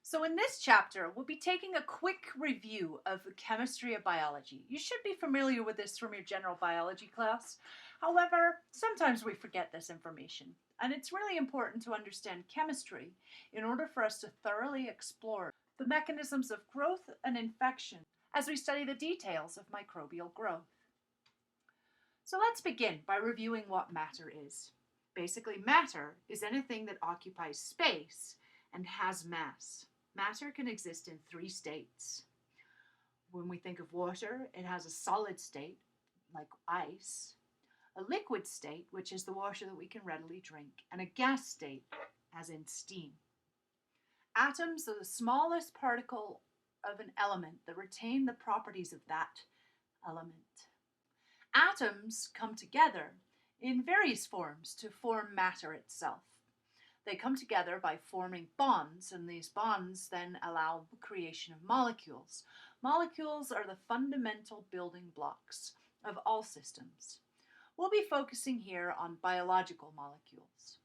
So in this chapter, we'll be taking a quick review of the chemistry of biology. You should be familiar with this from your general biology class. However, sometimes we forget this information, and it's really important to understand chemistry in order for us to thoroughly explore the mechanisms of growth and infection as we study the details of microbial growth. So let's begin by reviewing what matter is. Basically, matter is anything that occupies space and has mass. Matter can exist in three states. When we think of water, it has a solid state, like ice, a liquid state, which is the water that we can readily drink, and a gas state, as in steam. Atoms are the smallest particle of an element that retain the properties of that element. Atoms come together in various forms to form matter itself. They come together by forming bonds, and these bonds then allow the creation of molecules. Molecules are the fundamental building blocks of all systems. We'll be focusing here on biological molecules.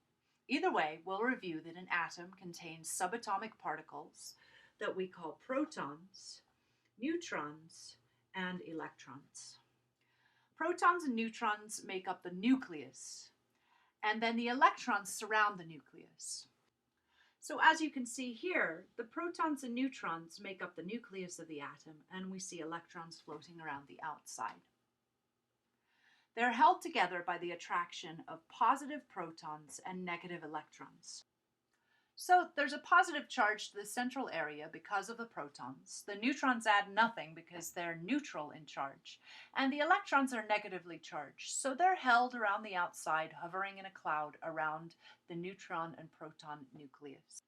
Either way, we'll review that an atom contains subatomic particles that we call protons, neutrons, and electrons. Protons and neutrons make up the nucleus, and then the electrons surround the nucleus. So as you can see here, the protons and neutrons make up the nucleus of the atom, and we see electrons floating around the outside. They're held together by the attraction of positive protons and negative electrons. So there's a positive charge to the central area because of the protons. The neutrons add nothing because they're neutral in charge. And the electrons are negatively charged, so they're held around the outside, hovering in a cloud around the neutron and proton nucleus.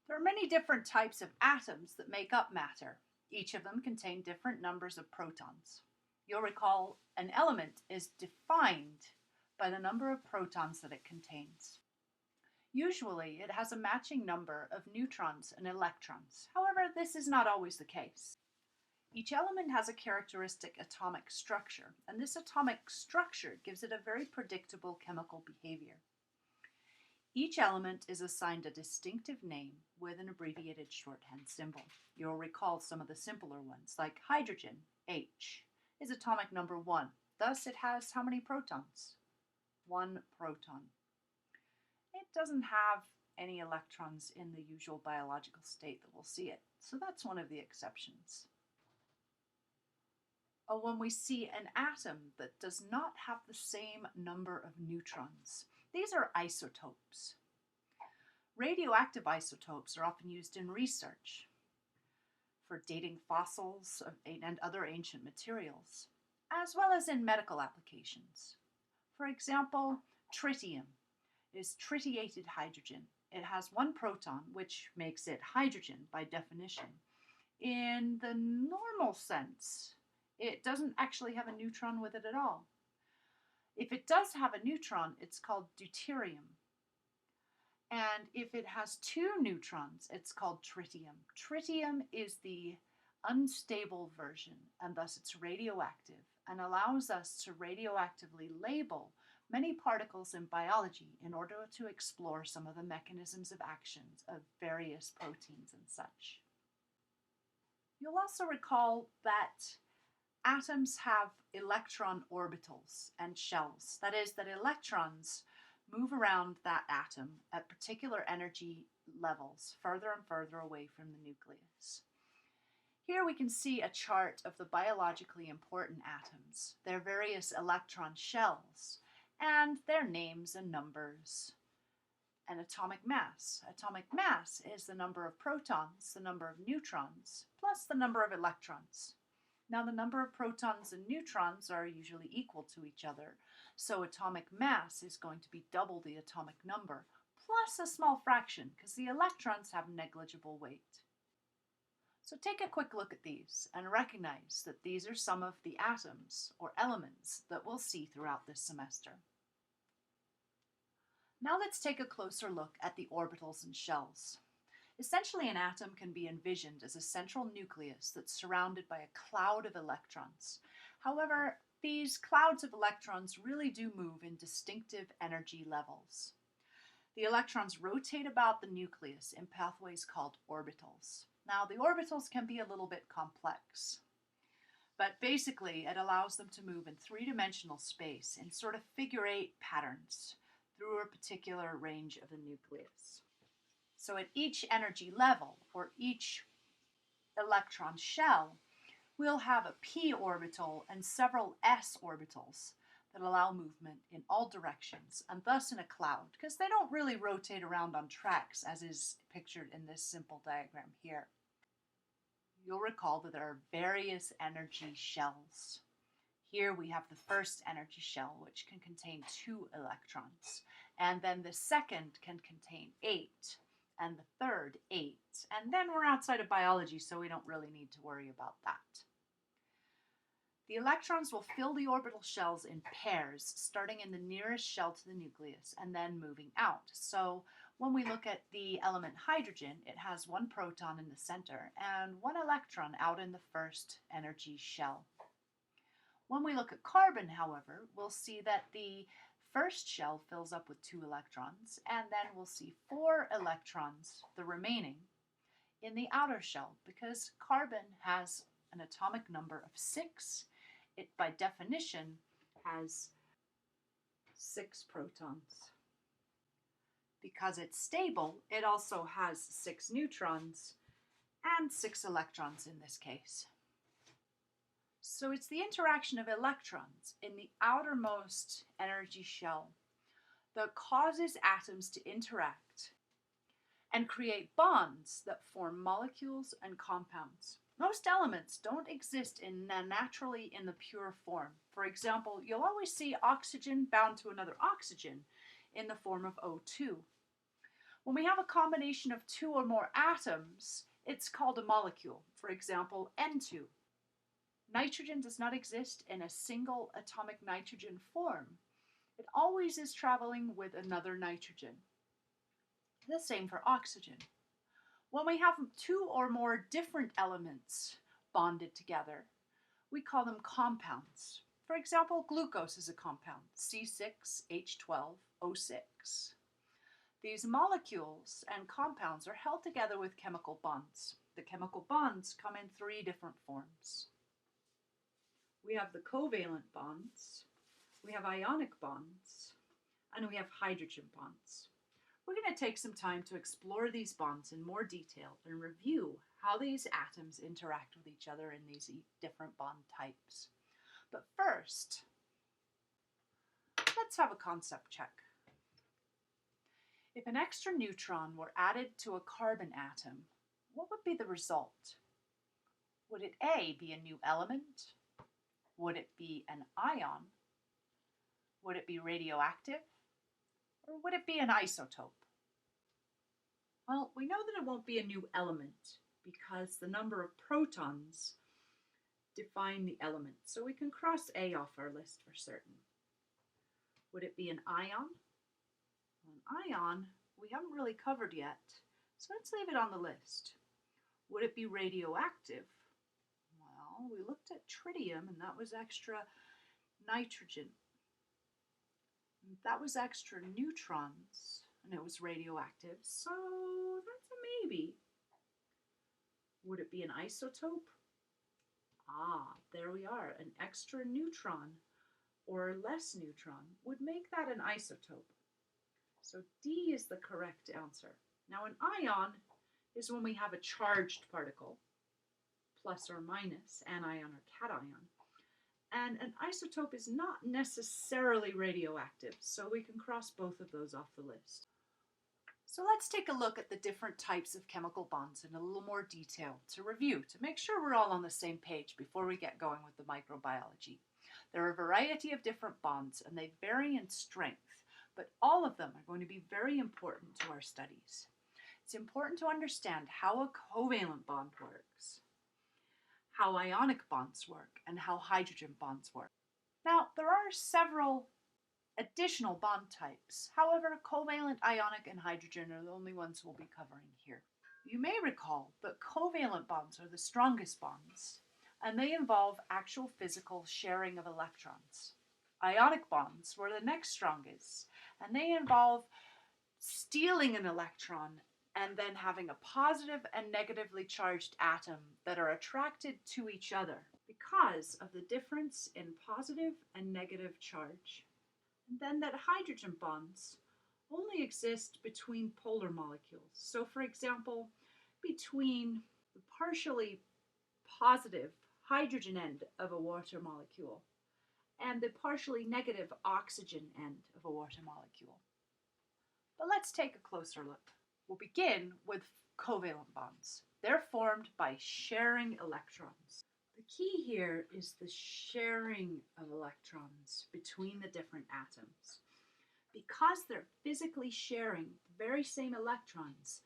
There are many different types of atoms that make up matter. Each of them contain different numbers of protons. You'll recall an element is defined by the number of protons that it contains. Usually, it has a matching number of neutrons and electrons. However, this is not always the case. Each element has a characteristic atomic structure, and this atomic structure gives it a very predictable chemical behavior. Each element is assigned a distinctive name with an abbreviated shorthand symbol. You'll recall some of the simpler ones, like hydrogen, H, is atomic number 1. Thus, it has how many protons? 1 proton. It doesn't have any electrons in the usual biological state that we'll see it, so that's one of the exceptions. When we see an atom that does not have the same number of neutrons, these are isotopes. Radioactive isotopes are often used in research for dating fossils and other ancient materials, as well as in medical applications. For example, tritium is tritiated hydrogen. It has 1 proton, which makes it hydrogen by definition. In the normal sense, it doesn't actually have a neutron with it at all. If it does have a neutron, it's called deuterium. And if it has 2 neutrons, it's called tritium. Tritium is the unstable version, and thus it's radioactive and allows us to radioactively label many particles in biology in order to explore some of the mechanisms of actions of various proteins and such. You'll also recall that atoms have electron orbitals and shells. That is, that electrons move around that atom at particular energy levels, further and further away from the nucleus. Here we can see a chart of the biologically important atoms, their various electron shells, and their names and numbers, and atomic mass. Atomic mass is the number of protons, the number of neutrons, plus the number of electrons. Now, the number of protons and neutrons are usually equal to each other, so atomic mass is going to be double the atomic number, plus a small fraction, because the electrons have negligible weight. So take a quick look at these and recognize that these are some of the atoms or elements that we'll see throughout this semester. Now let's take a closer look at the orbitals and shells. Essentially, an atom can be envisioned as a central nucleus that's surrounded by a cloud of electrons. However, these clouds of electrons really do move in distinctive energy levels. The electrons rotate about the nucleus in pathways called orbitals. Now, the orbitals can be a little bit complex, but basically it allows them to move in three-dimensional space in sort of figure-8 patterns through a particular range of the nucleus. So at each energy level, or each electron shell, we'll have a p orbital and several s orbitals that allow movement in all directions, and thus in a cloud, because they don't really rotate around on tracks as is pictured in this simple diagram here. You'll recall that there are various energy shells. Here we have the first energy shell, which can contain 2 electrons, and then the second can contain 8, and the third 8, and then we're outside of biology, so we don't really need to worry about that. The electrons will fill the orbital shells in pairs, starting in the nearest shell to the nucleus and then moving out. So when we look at the element hydrogen, it has 1 proton in the center and 1 electron out in the first energy shell. When we look at carbon, however, we'll see that the first shell fills up with 2 electrons, and then we'll see 4 electrons, the remaining, in the outer shell, because carbon has an atomic number of 6. It, by definition, has 6 protons. Because it's stable, it also has 6 neutrons and 6 electrons in this case. So it's the interaction of electrons in the outermost energy shell that causes atoms to interact and create bonds that form molecules and compounds. Most elements don't exist naturally in the pure form. For example, you'll always see oxygen bound to another oxygen in the form of O2. When we have a combination of 2 or more atoms, it's called a molecule. For example, N2. Nitrogen does not exist in a single atomic nitrogen form. It always is traveling with another nitrogen. The same for oxygen. When we have 2 or more different elements bonded together, we call them compounds. For example, glucose is a compound, C6H12O6. These molecules and compounds are held together with chemical bonds. The chemical bonds come in 3 different forms. We have the covalent bonds, we have ionic bonds, and we have hydrogen bonds. We're going to take some time to explore these bonds in more detail and review how these atoms interact with each other in these different bond types. But first, let's have a concept check. If an extra neutron were added to a carbon atom, what would be the result? Would it A, be a new element? Would it be an ion? Would it be radioactive? Or would it be an isotope? Well, we know that it won't be a new element because the number of protons define the element, so we can cross A off our list for certain. Would it be an ion? An ion we haven't really covered yet, so let's leave it on the list. Would it be radioactive? Well, we looked at tritium and that was extra nitrogen. That was extra neutrons and it was radioactive, so that's a maybe. Would it be an isotope? Ah, there we are. An extra neutron or less neutron would make that an isotope. So D is the correct answer. Now an ion is when we have a charged particle, plus or minus, anion or cation. And an isotope is not necessarily radioactive, so we can cross both of those off the list. So let's take a look at the different types of chemical bonds in a little more detail to review, to make sure we're all on the same page before we get going with the microbiology. There are a variety of different bonds and they vary in strength, but all of them are going to be very important to our studies. It's important to understand how a covalent bond works, how ionic bonds work, and how hydrogen bonds work. Now, there are several additional bond types. However, covalent, ionic, and hydrogen are the only ones we'll be covering here. You may recall that covalent bonds are the strongest bonds, and they involve actual physical sharing of electrons. Ionic bonds were the next strongest, and they involve stealing an electron and then having a positive and negatively charged atom that are attracted to each other because of the difference in positive and negative charge. And then that hydrogen bonds only exist between polar molecules. So for example, between the partially positive hydrogen end of a water molecule and the partially negative oxygen end of a water molecule. But let's take a closer look. We'll begin with covalent bonds. They're formed by sharing electrons. The key here is the sharing of electrons between the different atoms. Because they're physically sharing the very same electrons,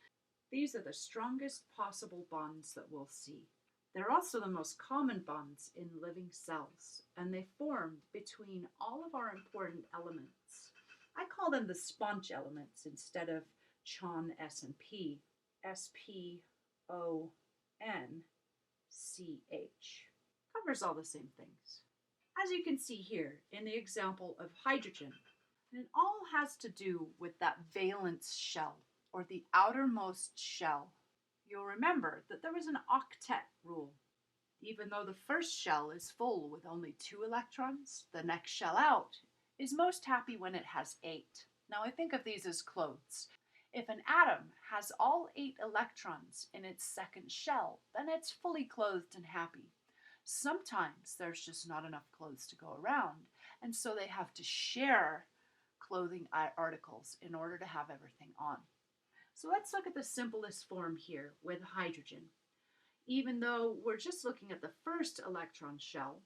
these are the strongest possible bonds that we'll see. They're also the most common bonds in living cells, and they formed between all of our important elements. I call them the sponge elements instead of CH S and P. SPON CH. Covers all the same things. As you can see here in the example of hydrogen, and it all has to do with that valence shell, or the outermost shell. You'll remember that there was an octet rule. Even though the first shell is full with only 2 electrons, the next shell out is most happy when it has 8. Now I think of these as clothes. If an atom has all 8 electrons in its second shell, then it's fully clothed and happy. Sometimes there's just not enough clothes to go around, and so they have to share clothing articles in order to have everything on. So let's look at the simplest form here with hydrogen. Even though we're just looking at the first electron shell,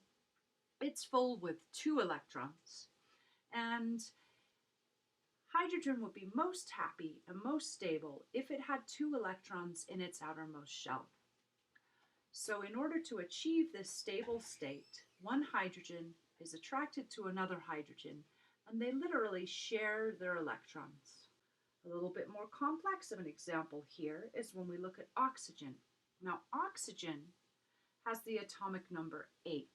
it's full with 2 electrons. And hydrogen would be most happy and most stable if it had 2 electrons in its outermost shell. So in order to achieve this stable state, one hydrogen is attracted to another hydrogen, and they literally share their electrons. A little bit more complex of an example here is when we look at oxygen. Now, oxygen has the atomic number 8.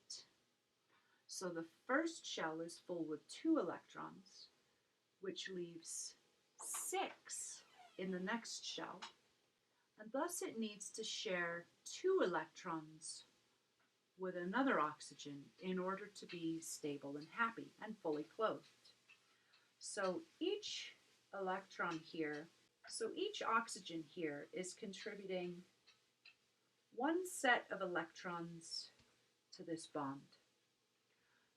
So the first shell is full with 2 electrons, which leaves 6 in the next shell, and thus it needs to share 2 electrons with another oxygen in order to be stable and happy and fully clothed. So each oxygen here is contributing 1 set of electrons to this bond.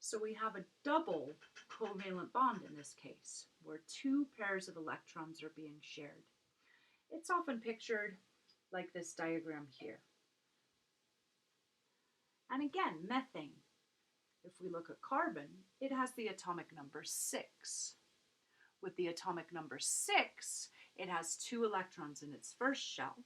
So we have a double covalent bond in this case, where 2 pairs of electrons are being shared. It's often pictured like this diagram here. And again, methane. If we look at carbon, it has the atomic number 6. With the atomic number 6, it has 2 electrons in its first shell.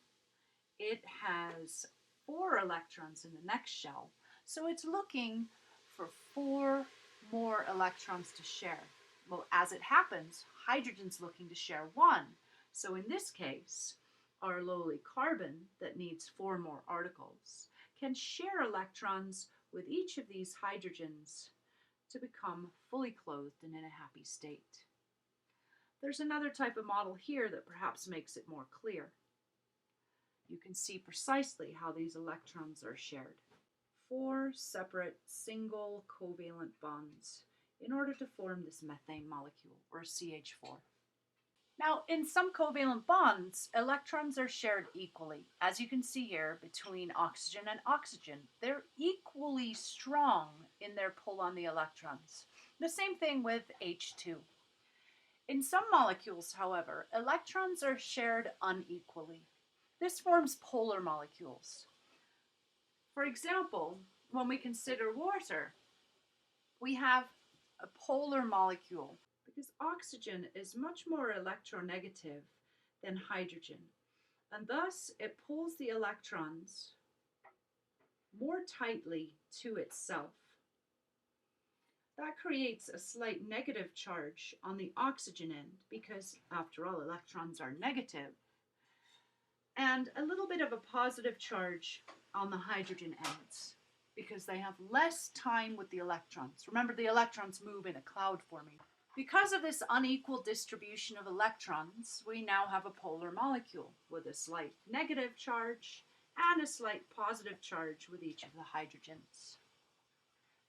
It has 4 electrons in the next shell, so it's looking for 4 more electrons to share. Well, as it happens, hydrogen's looking to share 1. So in this case, our lowly carbon that needs 4 more articles can share electrons with each of these hydrogens to become fully clothed and in a happy state. There's another type of model here that perhaps makes it more clear. You can see precisely how these electrons are shared. 4 separate single covalent bonds in order to form this methane molecule, or CH4. Now, in some covalent bonds, electrons are shared equally. As you can see here, between oxygen and oxygen, they're equally strong in their pull on the electrons. The same thing with H2. In some molecules, however, electrons are shared unequally. This forms polar molecules. For example, when we consider water, we have a polar molecule because oxygen is much more electronegative than hydrogen, and thus it pulls the electrons more tightly to itself. That creates a slight negative charge on the oxygen end because, after all, electrons are negative, and a little bit of a positive charge on the hydrogen ends because they have less time with the electrons. Remember, the electrons move in a cloud forming. Because of this unequal distribution of electrons, we now have a polar molecule with a slight negative charge and a slight positive charge with each of the hydrogens.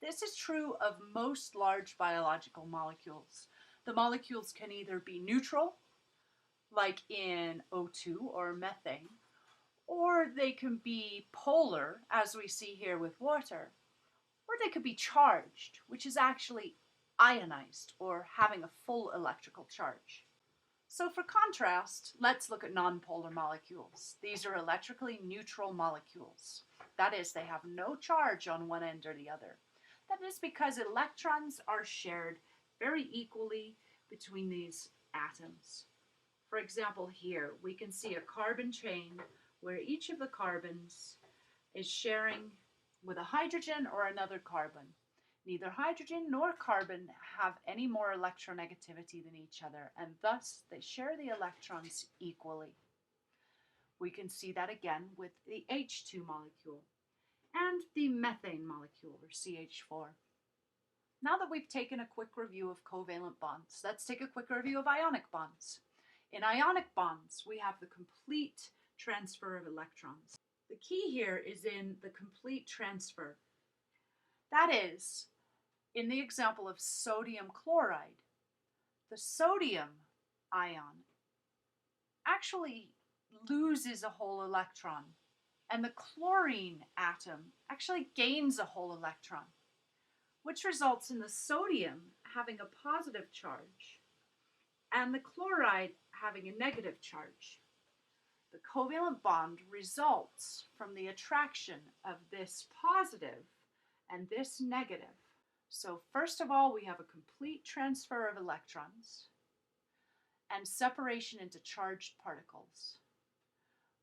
This is true of most large biological molecules. The molecules can either be neutral, like in O2 or methane, or they can be polar, as we see here with water, or they could be charged, which is actually ionized or having a full electrical charge. So for contrast, let's look at nonpolar molecules. These are electrically neutral molecules. That is, they have no charge on one end or the other. That is because electrons are shared very equally between these atoms. For example, here we can see a carbon chain where each of the carbons is sharing with a hydrogen or another carbon. Neither hydrogen nor carbon have any more electronegativity than each other, and thus they share the electrons equally. We can see that again with the H2 molecule and the methane molecule, or CH4. Now that we've taken a quick review of covalent bonds, let's take a quick review of ionic bonds. In ionic bonds, we have the complete transfer of electrons. The key here is in the complete transfer. That is, in the example of sodium chloride, the sodium ion actually loses a whole electron, and the chlorine atom actually gains a whole electron, which results in the sodium having a positive charge and the chloride having a negative charge. The covalent bond results from the attraction of this positive and this negative. So first of all, we have a complete transfer of electrons and separation into charged particles.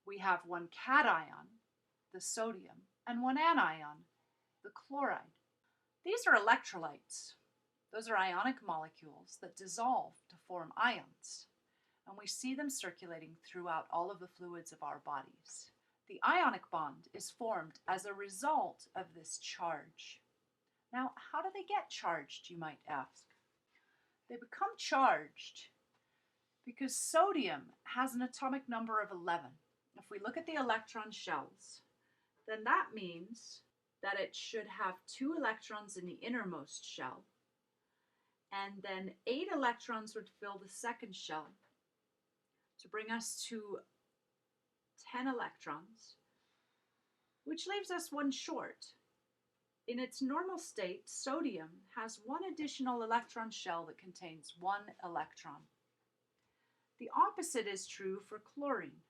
We have one cation, the sodium, and one anion, the chloride. These are electrolytes. Those are ionic molecules that dissolve to form ions, and we see them circulating throughout all of the fluids of our bodies. The ionic bond is formed as a result of this charge. Now, how do they get charged, you might ask? They become charged because sodium has an atomic number of 11. If we look at the electron shells, then that means that it should have 2 electrons in the innermost shell, and then 8 electrons would fill the second shell to bring us to 10 electrons, which leaves us one short. In its normal state, sodium has 1 additional electron shell that contains 1 electron. The opposite is true for chlorine.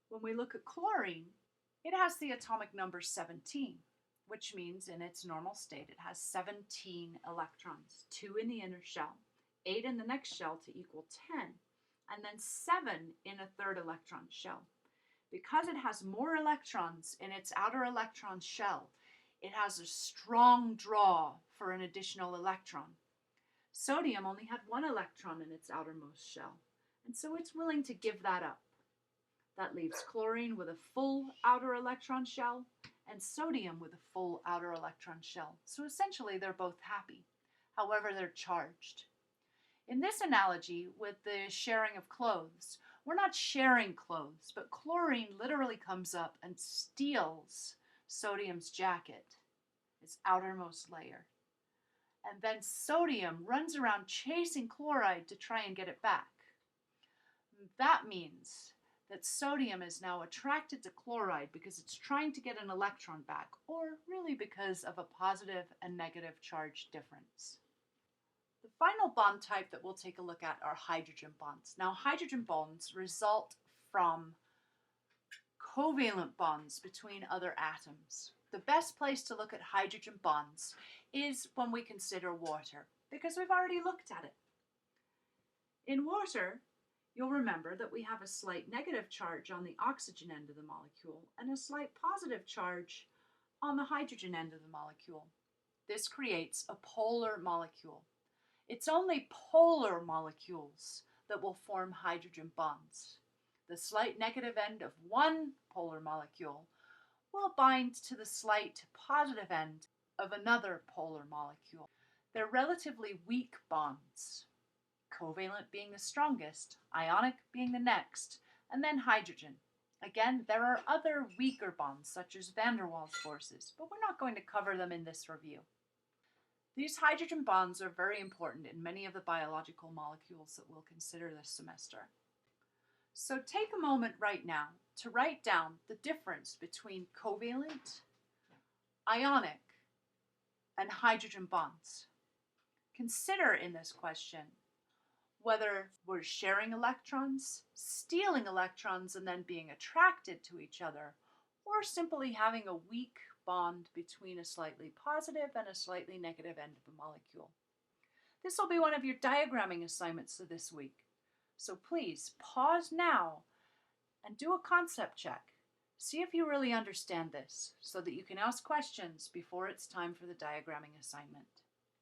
When we look at chlorine, it has the atomic number 17, which means in its normal state it has 17 electrons, 2 in the inner shell, 8 in the next shell to equal 10, and then 7 in a third electron shell. Because it has more electrons in its outer electron shell, it has a strong draw for an additional electron. Sodium only had 1 electron in its outermost shell, and so it's willing to give that up. That leaves chlorine with a full outer electron shell and sodium with a full outer electron shell. So essentially they're both happy. However, they're charged. In this analogy with the sharing of clothes, we're not sharing clothes, but chlorine literally comes up and steals sodium's jacket, its outermost layer. And then sodium runs around chasing chloride to try and get it back. That means that sodium is now attracted to chloride because it's trying to get an electron back, or really because of a positive and negative charge difference. The final bond type that we'll take a look at are hydrogen bonds. Now, hydrogen bonds result from covalent bonds between other atoms. The best place to look at hydrogen bonds is when we consider water, because we've already looked at it. In water, you'll remember that we have a slight negative charge on the oxygen end of the molecule and a slight positive charge on the hydrogen end of the molecule. This creates a polar molecule. It's only polar molecules that will form hydrogen bonds. The slight negative end of one polar molecule will bind to the slight positive end of another polar molecule. They're relatively weak bonds. covalent being the strongest, ionic being the next, and then hydrogen. Again, there are other weaker bonds such as van der Waals forces, but we're not going to cover them in this review. These hydrogen bonds are very important in many of the biological molecules that we'll consider this semester. So take a moment right now to write down the difference between covalent, ionic, and hydrogen bonds. Consider in this question whether we're sharing electrons, stealing electrons, and then being attracted to each other, or simply having a weak bond between a slightly positive and a slightly negative end of a molecule. This will be one of your diagramming assignments for this week. So please pause now and do a concept check. See if you really understand this so that you can ask questions before it's time for the diagramming assignment.